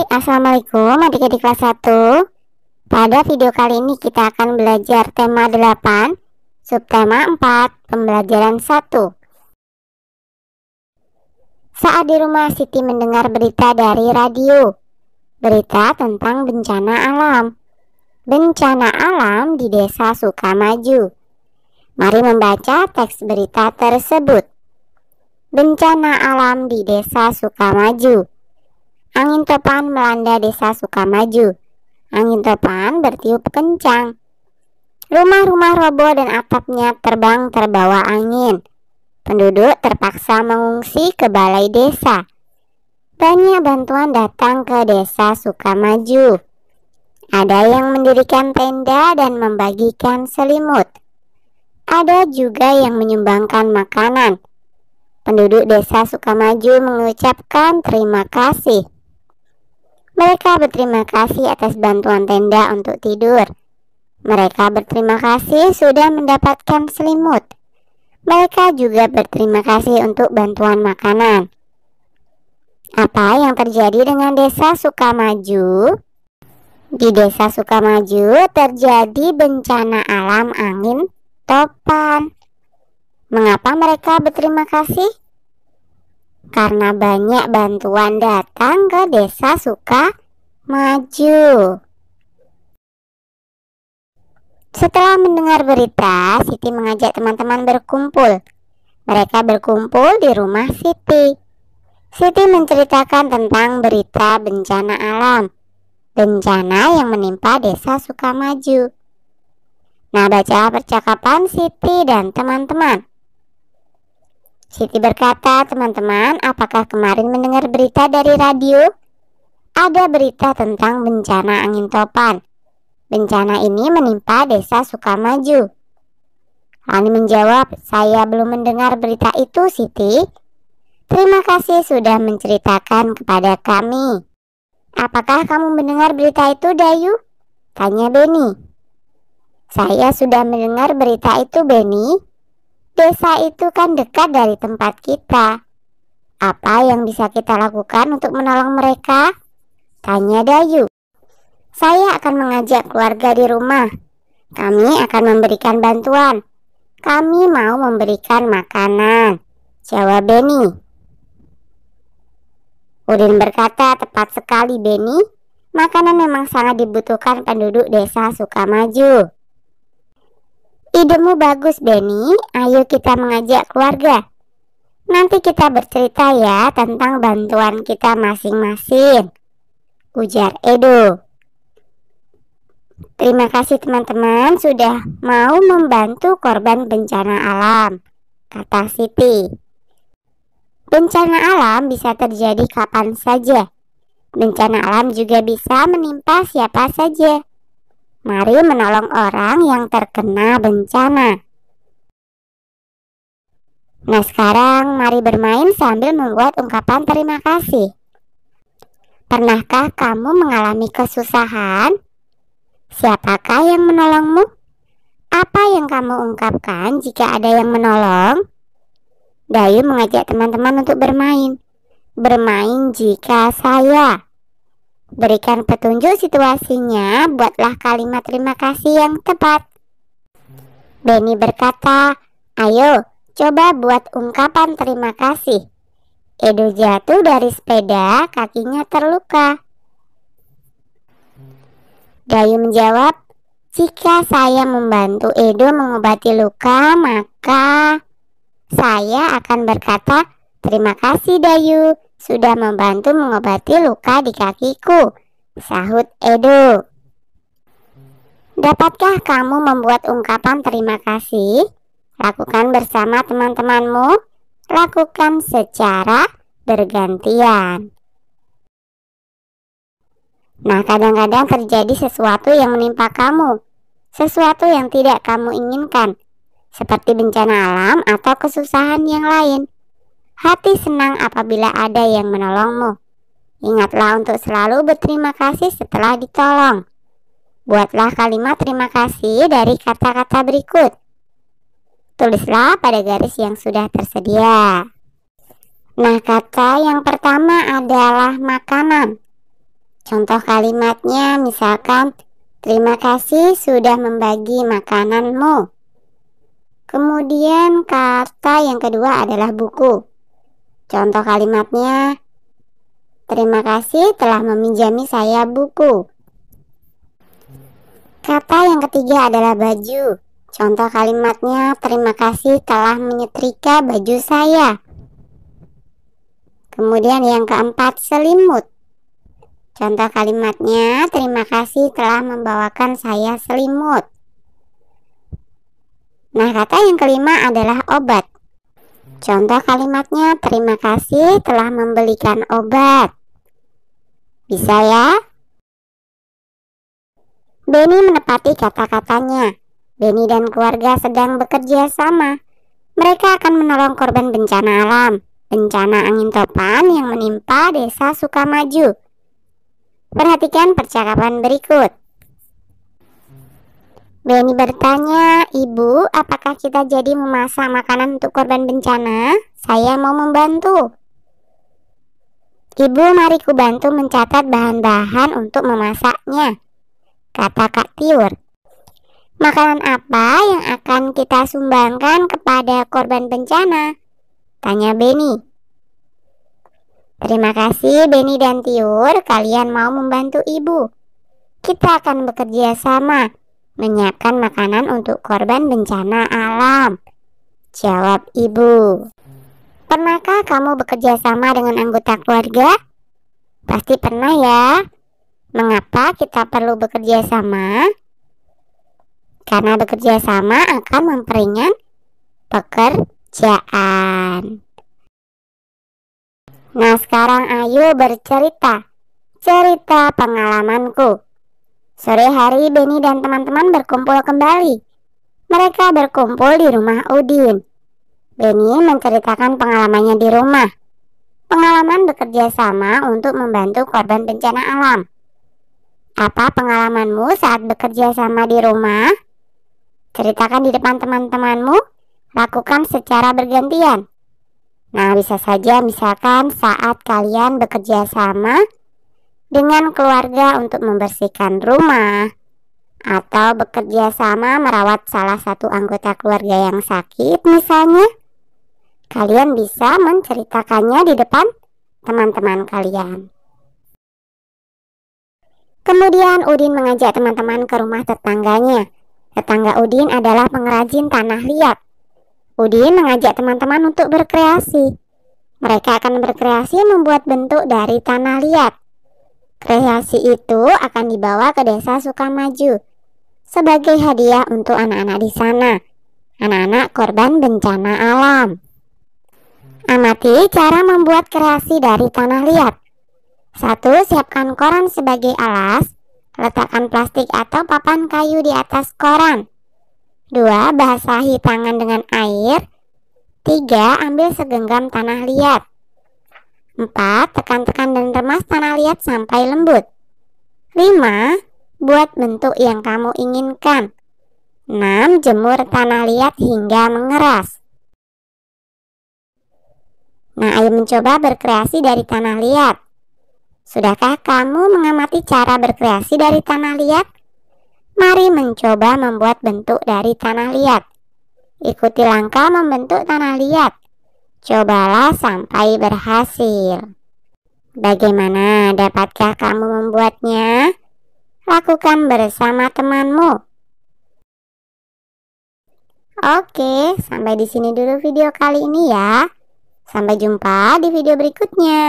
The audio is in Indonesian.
Assalamualaikum adik-adik kelas 1. Pada video kali ini kita akan belajar tema 8, subtema 4, pembelajaran 1. Saat di rumah, Siti mendengar berita dari radio. Berita tentang bencana alam. Bencana alam di desa Sukamaju. Mari membaca teks berita tersebut. Bencana alam di desa Sukamaju. Angin topan melanda desa Sukamaju. Angin topan bertiup kencang. Rumah-rumah roboh dan atapnya terbang terbawa angin. Penduduk terpaksa mengungsi ke balai desa. Banyak bantuan datang ke desa Sukamaju. Ada yang mendirikan tenda dan membagikan selimut. Ada juga yang menyumbangkan makanan. Penduduk desa Sukamaju mengucapkan terima kasih. Mereka berterima kasih atas bantuan tenda untuk tidur. Mereka berterima kasih sudah mendapatkan selimut. Mereka juga berterima kasih untuk bantuan makanan. Apa yang terjadi dengan desa Sukamaju? Di desa Sukamaju terjadi bencana alam angin topan. Mengapa mereka berterima kasih? Karena banyak bantuan datang ke desa Sukamaju. Setelah mendengar berita, Siti mengajak teman-teman berkumpul. Mereka berkumpul di rumah Siti. Siti menceritakan tentang berita bencana alam. Bencana yang menimpa desa Sukamaju. Nah, baca percakapan Siti dan teman-teman. Siti berkata, teman-teman, apakah kemarin mendengar berita dari radio? Ada berita tentang bencana angin topan. Bencana ini menimpa desa Sukamaju. Lani menjawab, saya belum mendengar berita itu, Siti. Terima kasih sudah menceritakan kepada kami. Apakah kamu mendengar berita itu, Dayu? Tanya Beni. Saya sudah mendengar berita itu, Beni. Desa itu kan dekat dari tempat kita. Apa yang bisa kita lakukan untuk menolong mereka? Tanya Dayu. Saya akan mengajak keluarga di rumah. Kami akan memberikan bantuan. Kami mau memberikan makanan. Jawab Beni. Udin berkata, tepat sekali Beni. Makanan memang sangat dibutuhkan penduduk desa Sukamaju. Idemu bagus Beni, ayo kita mengajak keluarga. Nanti kita bercerita ya tentang bantuan kita masing-masing, ujar Edo. Terima kasih teman-teman sudah mau membantu korban bencana alam, kata Siti. Bencana alam bisa terjadi kapan saja. Bencana alam juga bisa menimpa siapa saja. Mari menolong orang yang terkena bencana. Nah, sekarang mari bermain sambil membuat ungkapan terima kasih. Pernahkah kamu mengalami kesusahan? Siapakah yang menolongmu? Apa yang kamu ungkapkan jika ada yang menolong? Dayu mengajak teman-teman untuk bermain. Bermain jika saya. Berikan petunjuk situasinya, buatlah kalimat terima kasih yang tepat. Beni berkata, ayo coba buat ungkapan terima kasih. Edo jatuh dari sepeda, kakinya terluka. Dayu menjawab, jika saya membantu Edo mengobati luka, maka saya akan berkata, terima kasih Dayu. Sudah membantu mengobati luka di kakiku, sahut Edo. Dapatkah kamu membuat ungkapan terima kasih? Lakukan bersama teman-temanmu. Lakukan secara bergantian. Nah, kadang-kadang terjadi sesuatu yang menimpa kamu. Sesuatu yang tidak kamu inginkan. Seperti bencana alam atau kesusahan yang lain. Hati senang apabila ada yang menolongmu. Ingatlah untuk selalu berterima kasih setelah ditolong. Buatlah kalimat terima kasih dari kata-kata berikut. Tulislah pada garis yang sudah tersedia. Nah, kata yang pertama adalah makanan. Contoh kalimatnya misalkan, terima kasih sudah membagi makananmu. Kemudian kata yang kedua adalah buku. Contoh kalimatnya, terima kasih telah meminjami saya buku. Kata yang ketiga adalah baju. Contoh kalimatnya, terima kasih telah menyetrika baju saya. Kemudian yang keempat, selimut. Contoh kalimatnya, terima kasih telah membawakan saya selimut. Nah, kata yang kelima adalah obat. Contoh kalimatnya, terima kasih telah membelikan obat. Bisa ya? Benny menepati kata-katanya. Benny dan keluarga sedang bekerja sama. Mereka akan menolong korban bencana alam, bencana angin topan yang menimpa desa Sukamaju. Perhatikan percakapan berikut. Benny bertanya, Ibu, apakah kita jadi memasak makanan untuk korban bencana? Saya mau membantu. Ibu, mari ku bantu mencatat bahan-bahan untuk memasaknya, kata Kak Tiur. Makanan apa yang akan kita sumbangkan kepada korban bencana? Tanya Benny. Terima kasih Benny dan Tiur, kalian mau membantu ibu. Kita akan bekerja sama menyiapkan makanan untuk korban bencana alam, jawab ibu. Pernahkah kamu bekerja sama dengan anggota keluarga? Pasti pernah ya. Mengapa kita perlu bekerja sama? Karena bekerja sama akan memperingan pekerjaan. Nah, sekarang ayo bercerita. Cerita pengalamanku. Sore hari Benny dan teman-teman berkumpul kembali. Mereka berkumpul di rumah Udin. Benny menceritakan pengalamannya di rumah. Pengalaman bekerja sama untuk membantu korban bencana alam. Apa pengalamanmu saat bekerja sama di rumah? Ceritakan di depan teman-temanmu. Lakukan secara bergantian. Nah, bisa saja misalkan saat kalian bekerja sama dengan keluarga untuk membersihkan rumah, atau bekerja sama merawat salah satu anggota keluarga yang sakit misalnya, kalian bisa menceritakannya di depan teman-teman kalian. Kemudian Udin mengajak teman-teman ke rumah tetangganya. Tetangga Udin adalah pengrajin tanah liat. Udin mengajak teman-teman untuk berkreasi. Mereka akan berkreasi membuat bentuk dari tanah liat. Kreasi itu akan dibawa ke desa Sukamaju sebagai hadiah untuk anak-anak di sana, anak-anak korban bencana alam. Amati cara membuat kreasi dari tanah liat. 1. Siapkan koran sebagai alas. Letakkan plastik atau papan kayu di atas koran. 2. Basahi tangan dengan air. 3. Ambil segenggam tanah liat. 4. Tekan-tekan dan remas tanah liat sampai lembut. 5. Buat bentuk yang kamu inginkan. 6. Jemur tanah liat hingga mengeras. Nah, ayo mencoba berkreasi dari tanah liat. Sudahkah kamu mengamati cara berkreasi dari tanah liat? Mari mencoba membuat bentuk dari tanah liat. Ikuti langkah membentuk tanah liat. Cobalah sampai berhasil. Bagaimana? Dapatkah kamu membuatnya? Lakukan bersama temanmu. Oke, sampai di sini dulu video kali ini ya. Sampai jumpa di video berikutnya.